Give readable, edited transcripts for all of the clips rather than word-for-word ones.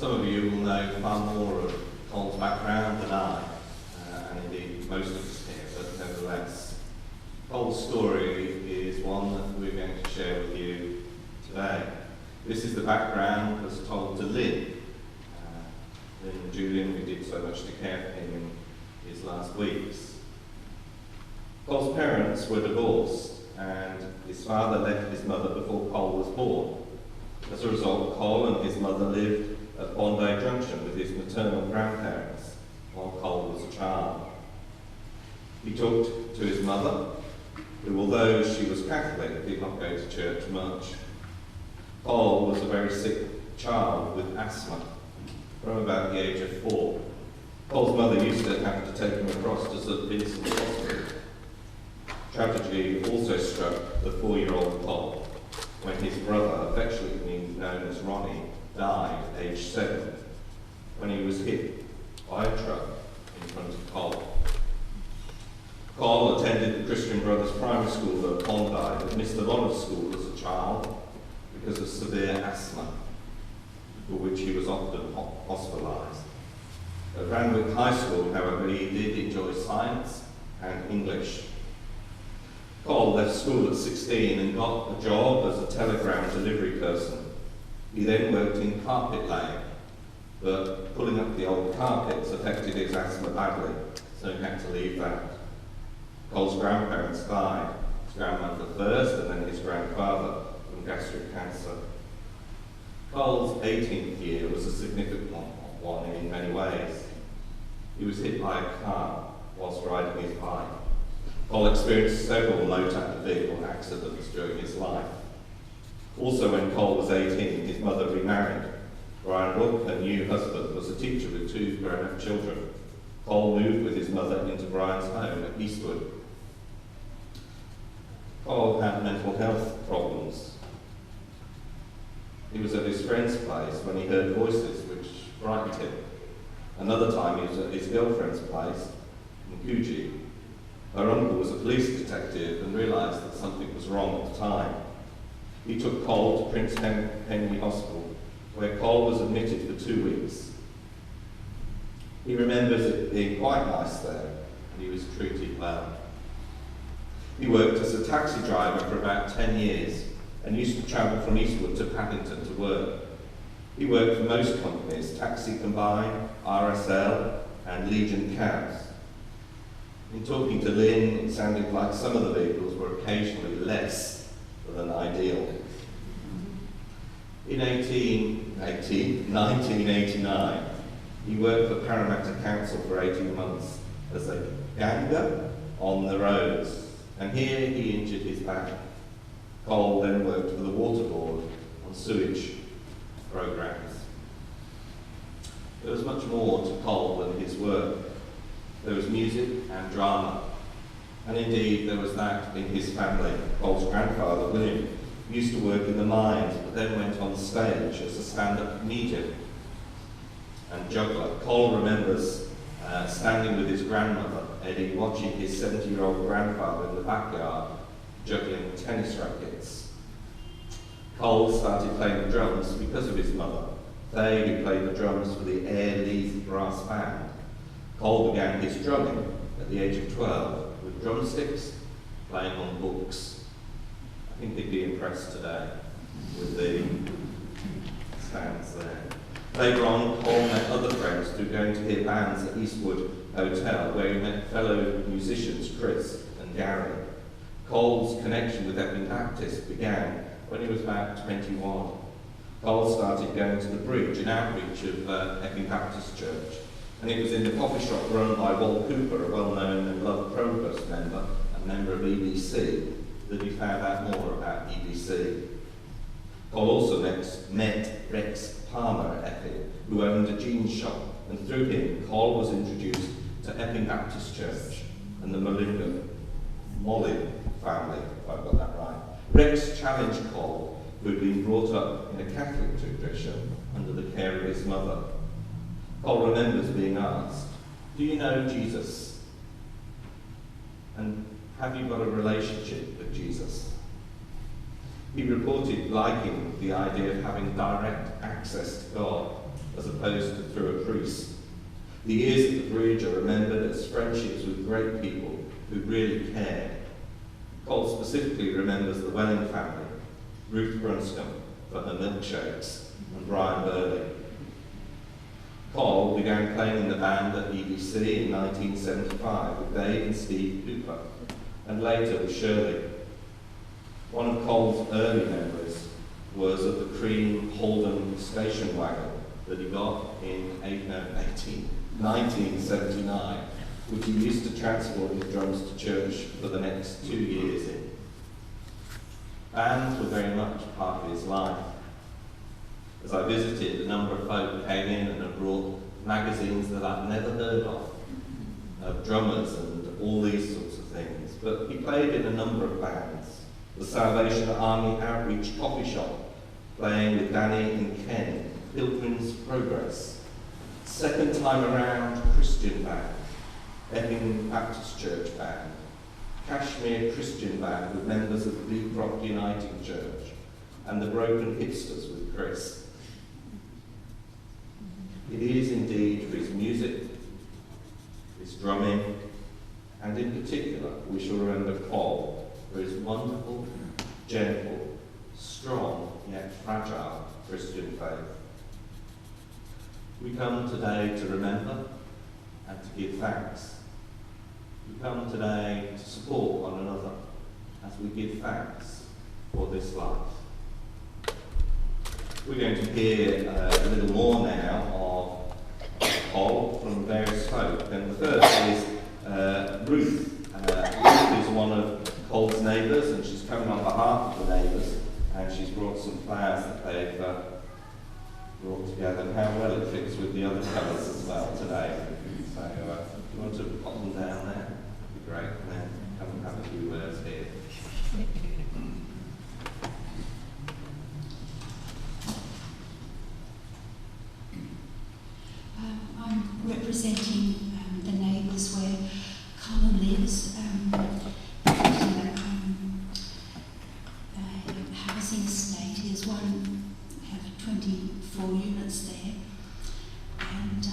Some of you will know far more of Cole's background than I, and indeed most of us here, but nevertheless, Cole's story is one that we're going to share with you today. This is the background as told to Lynn. Lynn and Julian, who did so much to care for him in his last weeks. Cole's parents were divorced, and his father left his mother before Cole was born. As a result, Cole and his mother lived at Bondi Junction with his maternal grandparents while Cole was a child. He talked to his mother, who, although she was Catholic, did not go to church much. Cole was a very sick child with asthma from about the age of 4. Cole's mother used to have to take him across to St. Vincent's Hospital. Tragedy also struck the 4-year-old Cole when his brother, affectionately known as Ronnie, died at age 7 when he was hit by a truck in front of Cole. Cole attended the Christian Brothers Primary School at Bondi, but missed a lot of school as a child because of severe asthma, for which he was often hospitalised. At Randwick High School, however, he did enjoy science and English. Cole left school at 16 and got a job as a telegram delivery person. He then worked in carpet laying, but pulling up the old carpets affected his asthma badly, so he had to leave that. Cole's grandparents died, his grandmother first and then his grandfather, from gastric cancer. Cole's 18th year was a significant one in many ways. He was hit by a car whilst riding his bike. Cole experienced several motor vehicle accidents during his life. Also, when Cole was 18, his mother remarried. Brian Brooke, her new husband, was a teacher with 2 grown-up children. Cole moved with his mother into Brian's home at Eastwood. Cole had mental health problems. He was at his friend's place when he heard voices which frightened him. Another time he was at his girlfriend's place in Coogee. Her uncle was a police detective and realised that something was wrong at the time. He took Cole to Prince Henry Hospital, where Cole was admitted for 2 weeks. He remembers it being quite nice there, and he was treated well. He worked as a taxi driver for about 10 years and used to travel from Eastwood to Paddington to work. He worked for most companies, Taxi Combine, RSL, and Legion Cabs. In talking to Lynn, it sounded like some of the vehicles were occasionally less than ideal. In 1989, he worked for Parramatta Council for 18 months as a ganger on the roads, and here he injured his back. Cole then worked for the Water Board on sewage programs. There was much more to Cole than his work. There was music and drama, and indeed there was that in his family. Cole's grandfather, William, used to work in the mines, but then went on stage as a stand-up comedian and juggler. Cole remembers standing with his grandmother, Eddie, watching his 70-year-old grandfather in the backyard juggling tennis rackets. Cole started playing the drums because of his mother, Faye, who played the drums for the Air Leith Brass Band. Cole began his drumming at the age of 12 with drumsticks, playing on books. I think he'd be impressed today with the stands there. Later on, Cole met other friends through going to hear bands at Eastwood Hotel, where he met fellow musicians Chris and Gary. Cole's connection with Epping Baptist began when he was about 21. Cole started going to the Bridge, an outreach of Epping Baptist Church, and it was in the coffee shop run by Walt Cooper, a well-known and loved Provost member and member of EBC, that he found out more about EBC. Cole also met Rex Palmer at Epping, who owned a jeans shop, and through him, Cole was introduced to Epping Baptist Church and the Molly family, if I've got that right. Rex challenged Cole, who had been brought up in a Catholic tradition under the care of his mother. Cole remembers being asked, "Do you know Jesus? And have you got a relationship with Jesus?" He reported liking the idea of having direct access to God, as opposed to through a priest. The years at the bridge are remembered as friendships with great people who really cared. Cole specifically remembers the Welling family, Ruth Brunscombe for her milkshakes, and Brian Burley. Cole began playing in the band at EBC in 1975 with Dave and Steve Cooper, and later with Shirley. One of Cole's early memories was of the cream Holden station wagon that he got in 1979, which he used to transport his drums to church for the next 2 years in. Bands were very much part of his life. As I visited, a number of folk came in and had brought magazines that I'd never heard of drummers and all these sorts of things. But he played in a number of bands. The Salvation Army Outreach Coffee Shop, playing with Danny and Ken, Pilgrim's Progress. Second Time Around Christian Band, Epping Baptist Church Band, Kashmir Christian Band with members of the Blue Cross Uniting Church, and the Broken Hipsters with Chris. It is indeed for his music, his drumming, and in particular, we shall remember Cole for his wonderful, gentle, strong, yet fragile Christian faith. We come today to remember and to give thanks. We come today to support one another as we give thanks for this life. We're going to hear a little more now of Cole from various folk. And the first is Ruth. Ruth is one of Cole's neighbours, and she's coming on behalf of the neighbours, and she's brought some flowers that they've brought together, and how well it fits with the other colours as well today. So if you want to pop them down there, that'd be great, and then come and have a few words here. I'm representing the neighbours where Colin lives. Housing estate. He has 24 units there, and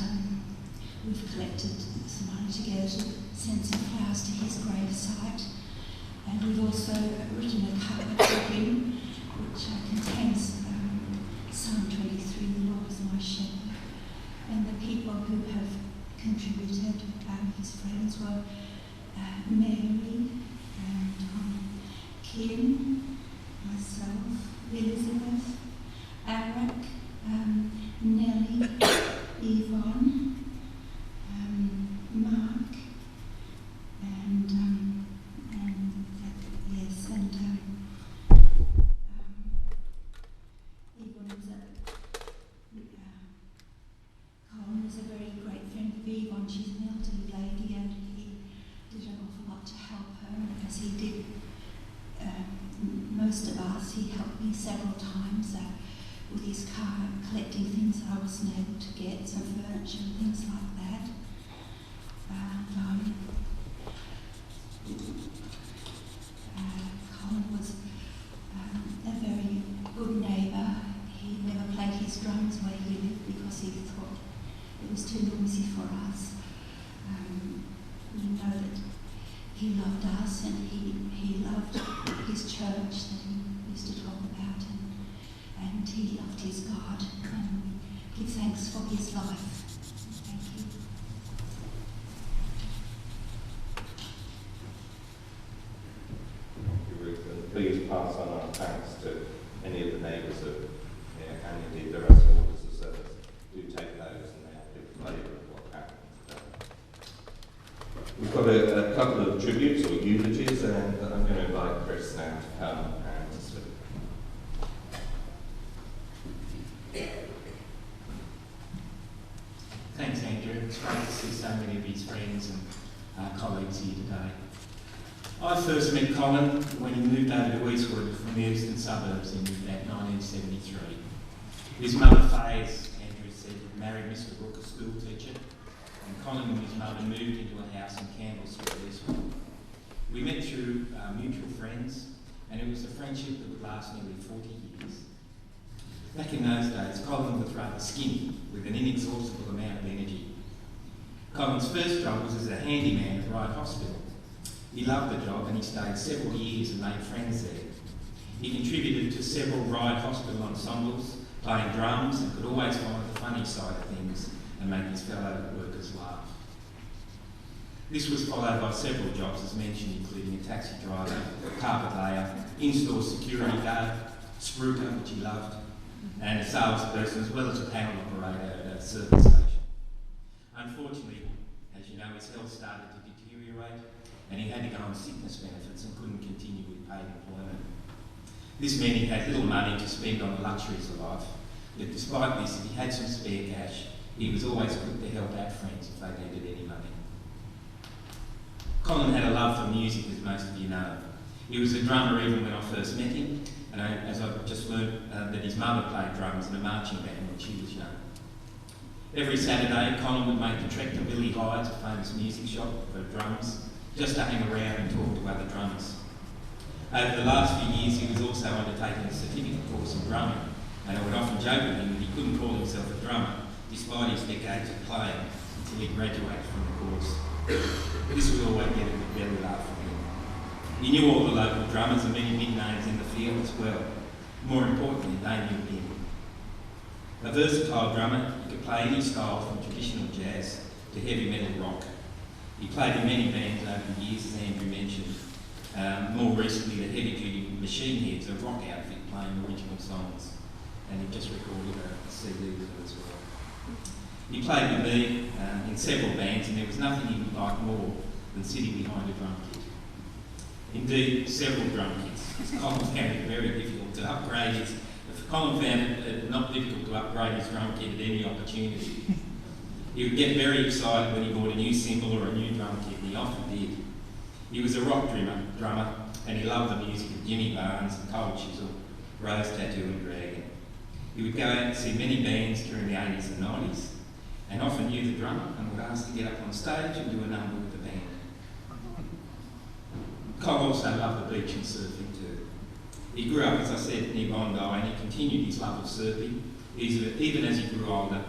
we've collected some money together to send some flowers to his gravesite, and we've also written a cover for him which contains Psalm 23, "The Lord is my shepherd," and the people who have contributed, his friends, were Mary and Kim, myself, Elizabeth, Eric, Nellie, Yvonne, Mark, and yes, and Yvonne is Colin is a very great friend of Yvonne. She's an elderly lady, and he did an awful lot to help her, as he did most of us. He helped me several times with his car, collecting things that I wasn't able to get, some furniture and things like that. Colin was a very good neighbour. He never played his drums where he lived because he thought it was too noisy for us. We know that he loved us, and he loved his church that he used to talk about, and he loved his God, and we give thanks for his life. Thank you. Thank you, Ruth, and please pass on our thanks to any of the neighbours of here, and indeed the rest of orders of service. Do take those, and they'll give a flavour of what happened today. We've got a couple of tributes or eulogies, and I'm going to invite Chris now to come and to speak. Thanks, Andrew. It's great to see so many of his friends and colleagues here today. I first met Colin when he moved over to Eastwood from the eastern suburbs in about 1973. His mother, Faye, as Andrew said, married Mr. Brooke, a school teacher, and Colin and his mother moved into a house in Campbell Street, Eastwood. We met through mutual friends, and it was a friendship that would last nearly 40 years. Back in those days, Colin was rather skinny, with an inexhaustible amount of energy. Colin's first job was as a handyman at Ryde Hospital. He loved the job and he stayed several years and made friends there. He contributed to several Ryde Hospital ensembles, playing drums, and could always find the funny side of things and make his fellow workers laugh. This was followed by several jobs, as mentioned, including a taxi driver, carpet layer, in-store security guard, spruiker, which he loved, and a salesperson, as well as a panel operator at a service station. Unfortunately, as you know, his health started to deteriorate, and he had to go on sickness benefits and couldn't continue with paid employment. This meant he had little money to spend on the luxuries of life, but despite this, if he had some spare cash, he was always quick to help out friends if they needed any money. Colin had a love for music, as most of you know. He was a drummer even when I first met him, and as I've just learned that his mother played drums in a marching band when she was young. Every Saturday, Colin would make the trek to Billy Hyde's, a famous music shop, for drums, just to hang around and talk to other drummers. Over the last few years, he was also undertaking a certificate course in drumming, and I would often joke with him that he couldn't call himself a drummer, despite his decades of playing, until he graduated from the course. This would always get a belly laugh from him. He knew all the local drummers and many big names in the field as well. More importantly, they knew him. A versatile drummer, he could play any style from traditional jazz to heavy metal rock. He played in many bands over the years, as Andrew mentioned. More recently, the heavy-duty Machine Heads, a rock outfit playing original songs. And he just recorded a CD with it as well. He played with me in several bands, and there was nothing he would like more than sitting behind a drum kit. Indeed, several drum kits. Colin found it very difficult to upgrade his. Colin found it not difficult to upgrade his drum kit at any opportunity. He would get very excited when he bought a new cymbal or a new drum kit, and he often did. He was a rock drummer, and he loved the music of Jimmy Barnes and Cold Chisel, Rose Tattoo and Dragon. He would go out and see many bands during the 80s and 90s, and often knew the drummer and would ask to get up on stage and do a number with the band. Cole also loved the beach and surfing too. He grew up, as I said, near Bondi, and he continued his love of surfing, even as he grew older.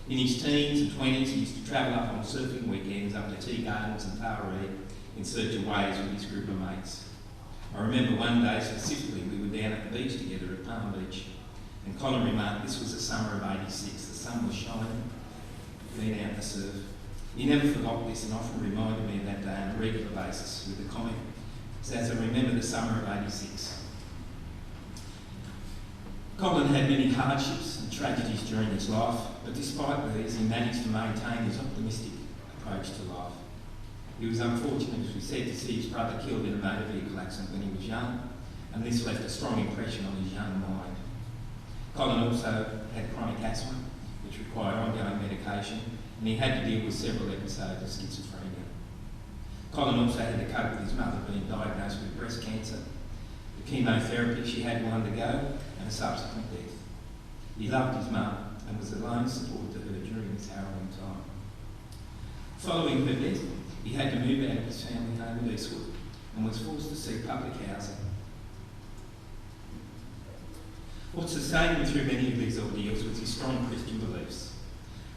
In his teens and 20s, he used to travel up on surfing weekends up to Tea Gardens and Taree in search of waves with his group of mates. I remember one day specifically we were down at the beach together at Palm Beach, and Colin remarked this was the summer of '86, the sun was shining, being out to surf. He never forgot this and often reminded me of that day on a regular basis with the comment, as I remember the summer of '86. Colin had many hardships and tragedies during his life, but despite these, he managed to maintain his optimistic approach to life. He was unfortunate, as we said, to see his brother killed in a motor vehicle accident when he was young, and this left a strong impression on his young mind. Colin also had chronic asthma, which required ongoing medication, and he had to deal with several episodes of schizophrenia. Colin also had to cope with his mother being diagnosed with breast cancer, the chemotherapy she had to undergo, and a subsequent death. He loved his mum and was a lone support to her during this harrowing time. Following her death, he had to move out of his family home at Eastwood and was forced to seek public housing. What sustained him through many of these ordeals was his strong Christian beliefs.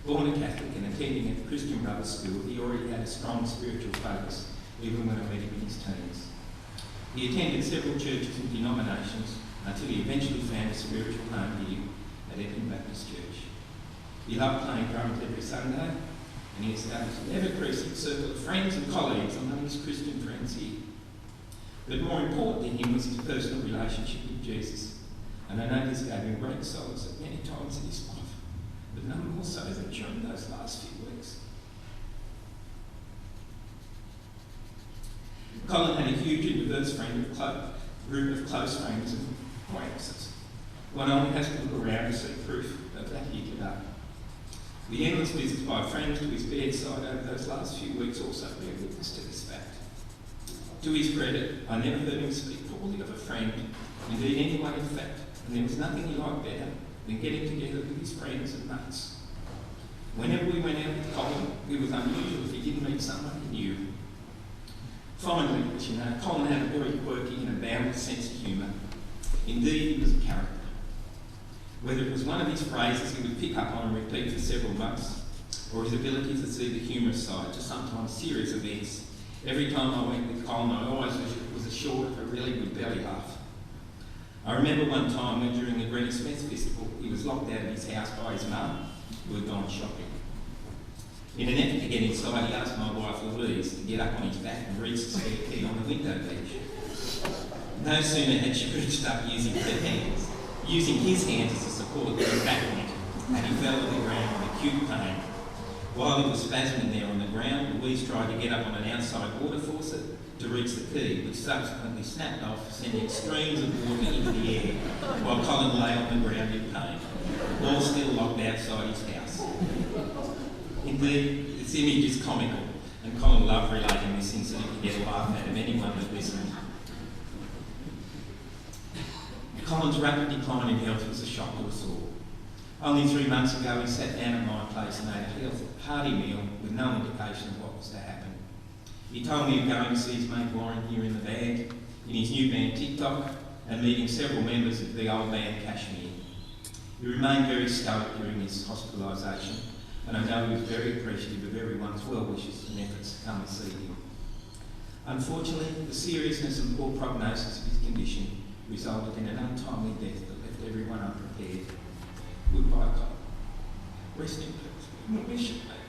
Born a Catholic and attending a Christian Brothers school, he already had a strong spiritual focus, even when I met him in his teens. He attended several churches and denominations until he eventually found a spiritual home here at Epping Baptist Church. He loved playing drums every Sunday, and he established an ever-increasing circle of friends and colleagues among his Christian friends here. But more important to him was his personal relationship with Jesus, and I know this gave him great solace at many times in his life, but none more so than during those last few weeks. Colin had a huge and diverse group of close friends and acquaintances. One only has to look around to see proof of that here today. The endless visits by friends to his bedside over those last few weeks also bear witness to this fact. To his credit, I never heard him speak poorly of a friend, indeed anyone in fact, and there was nothing he liked better than getting together with his friends and mates. Whenever we went out with Colin, it was unusual if he didn't meet someone he knew. Finally, as you know, Colin had a very quirky and a boundless sense of humour. Indeed, he was a character. Whether it was one of his phrases he would pick up on and repeat for several months, or his ability to see the humorous side to sometimes serious events, every time I went with Colin I always was assured of a really good belly laugh. I remember one time when during the Granny Smith Festival he was locked out of his house by his mum, who had gone shopping. In an effort to get inside, he asked my wife Louise to get up on his back and reach the spare key on the window ledge. No sooner had she reached up using his hands as a support to his back went, and he fell to the ground with acute pain. While he was spasming there on the ground, Louise tried to get up on an outside water faucet to reach the key, which subsequently snapped off, sending streams of water into the air, while Colin lay on the ground in pain, all still locked outside his house. Indeed, this image is comical, and Colin loved relating this incident to get a laugh out of anyone that listened. Colin's rapid decline in health was a shock to us all. Only 3 months ago he sat down at my place and ate a hearty meal with no indication of what was to happen. He told me of going to see his mate Warren here in the band, in his new band TikTok, and meeting several members of the old band Kashmir. He remained very stoic during his hospitalisation, and I know he was very appreciative of everyone's well wishes and efforts to come and see him. Unfortunately, the seriousness and poor prognosis of his condition resulted in an untimely death that left everyone unprepared. Goodbye, Colin. Rest in peace. We miss you, mate.